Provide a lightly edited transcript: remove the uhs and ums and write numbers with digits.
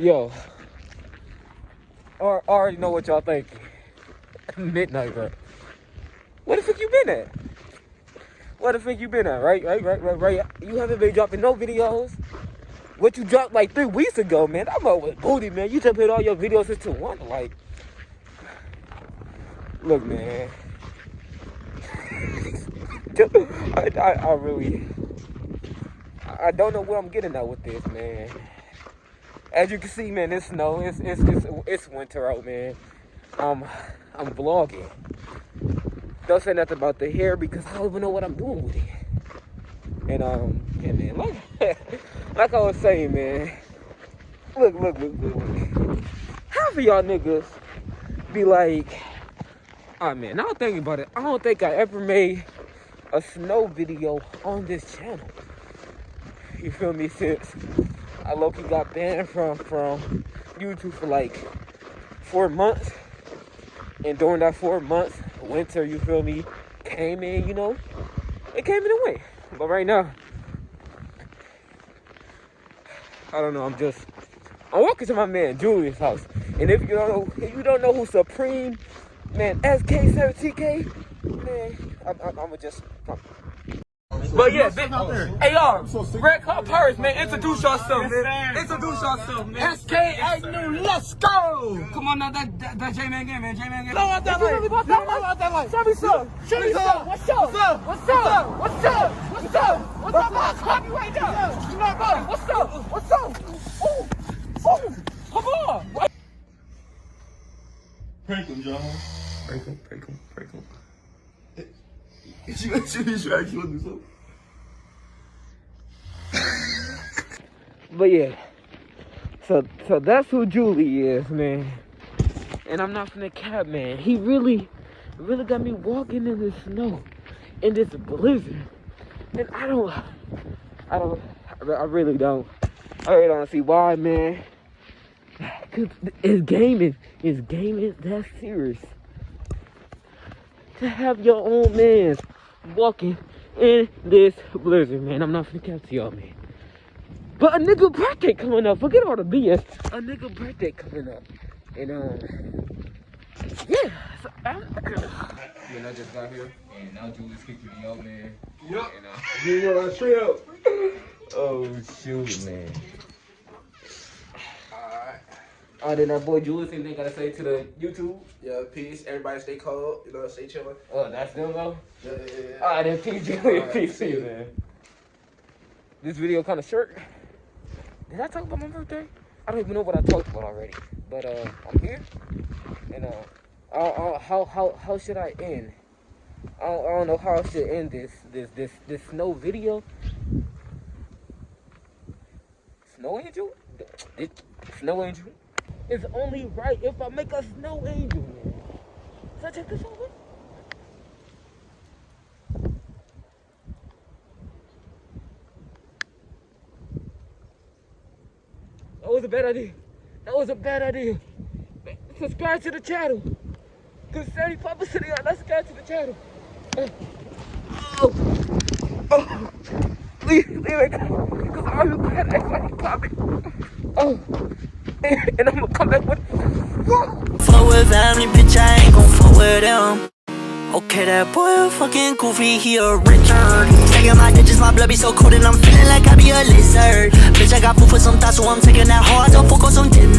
Yo, I already know what y'all thinking. Midnight, bro. Where the fuck you been at? Where the fuck you been at? Right. You haven't been dropping no videos. What you dropped like 3 weeks ago, man. I'm up with booty, man. You just put all your videos into one. Like, look, man. I really, I don't know where I'm getting at with this, man. As you can see, man, it's snow. It's winter out, man. I'm vlogging. Don't say nothing about the hair because I don't even know what I'm doing with it. And yeah, man, like I was saying, man. Look. Half of y'all niggas be like, oh man, now I'm thinking about it. I don't think I ever made a snow video on this channel. You feel me? Since I low-key got banned from YouTube for like 4 months. And during that 4 months, winter, you feel me, came in, you know? It came in and went. But right now, I don't know, I'm walking to my man Julius' house. And if you don't know who Supreme, man, SK7TK, man, I'ma just... But yeah, hey y'all, Red Cup Purse, man, introduce yourself, man. Introduce yourself, man. SK Agnew, let's go! Come on now, that J-Man game, man, J-Man game. Blow out that light. Blow out that light. Show me some. Show me some. What's up? What's up? What's up? What's up? What's up? I'll copy right now. You know what? What's up? What's up? Oh, come on. Prank him, John. Prank him. You actually want to do something? But yeah, so that's who Julie is, man. And I'm not finna cap, man. He really got me walking in the snow, in this blizzard. And I really don't see why, man. Cause it's gaming that serious. To have your own man walking in this blizzard, man. I'm not finna cap to y'all, man. But a nigga birthday coming up. Forget all the BS. A nigga birthday coming up. And yeah. So, man, I just got here, and now Julius kicking me out, man. Yup. And, you know that straight up. Oh shoot, man. Oh, then our boy Julius, anything gotta say to the YouTube? Yeah, peace. Everybody stay cold. You know, stay chilling. Oh, that's them though? Yeah. Alright, then peace, Julius. Peace to you, man. This video kind of short. Did I talk about my birthday? I don't even know what I talked about already. But I'm here. And how should I end? I don't know how I should end this snow video. Snow angel? Snow angel? It's only right if I make a snow angel, man. So check this out, man. That was a bad idea. Subscribe to the channel. Cause 75% of y'all not subscribe to the channel. Leave it, cause I'm bad at popping. And I'm gonna come back with. Fuck with family, bitch, I ain't gon' fuck with them. Okay, that boy a fucking goofy, he a Richard. Taking my digits, my blood be so cold and I'm feeling like I be a lizard. Bitch, I got food for some thoughts, so I'm taking that hard, don't focus on dinner.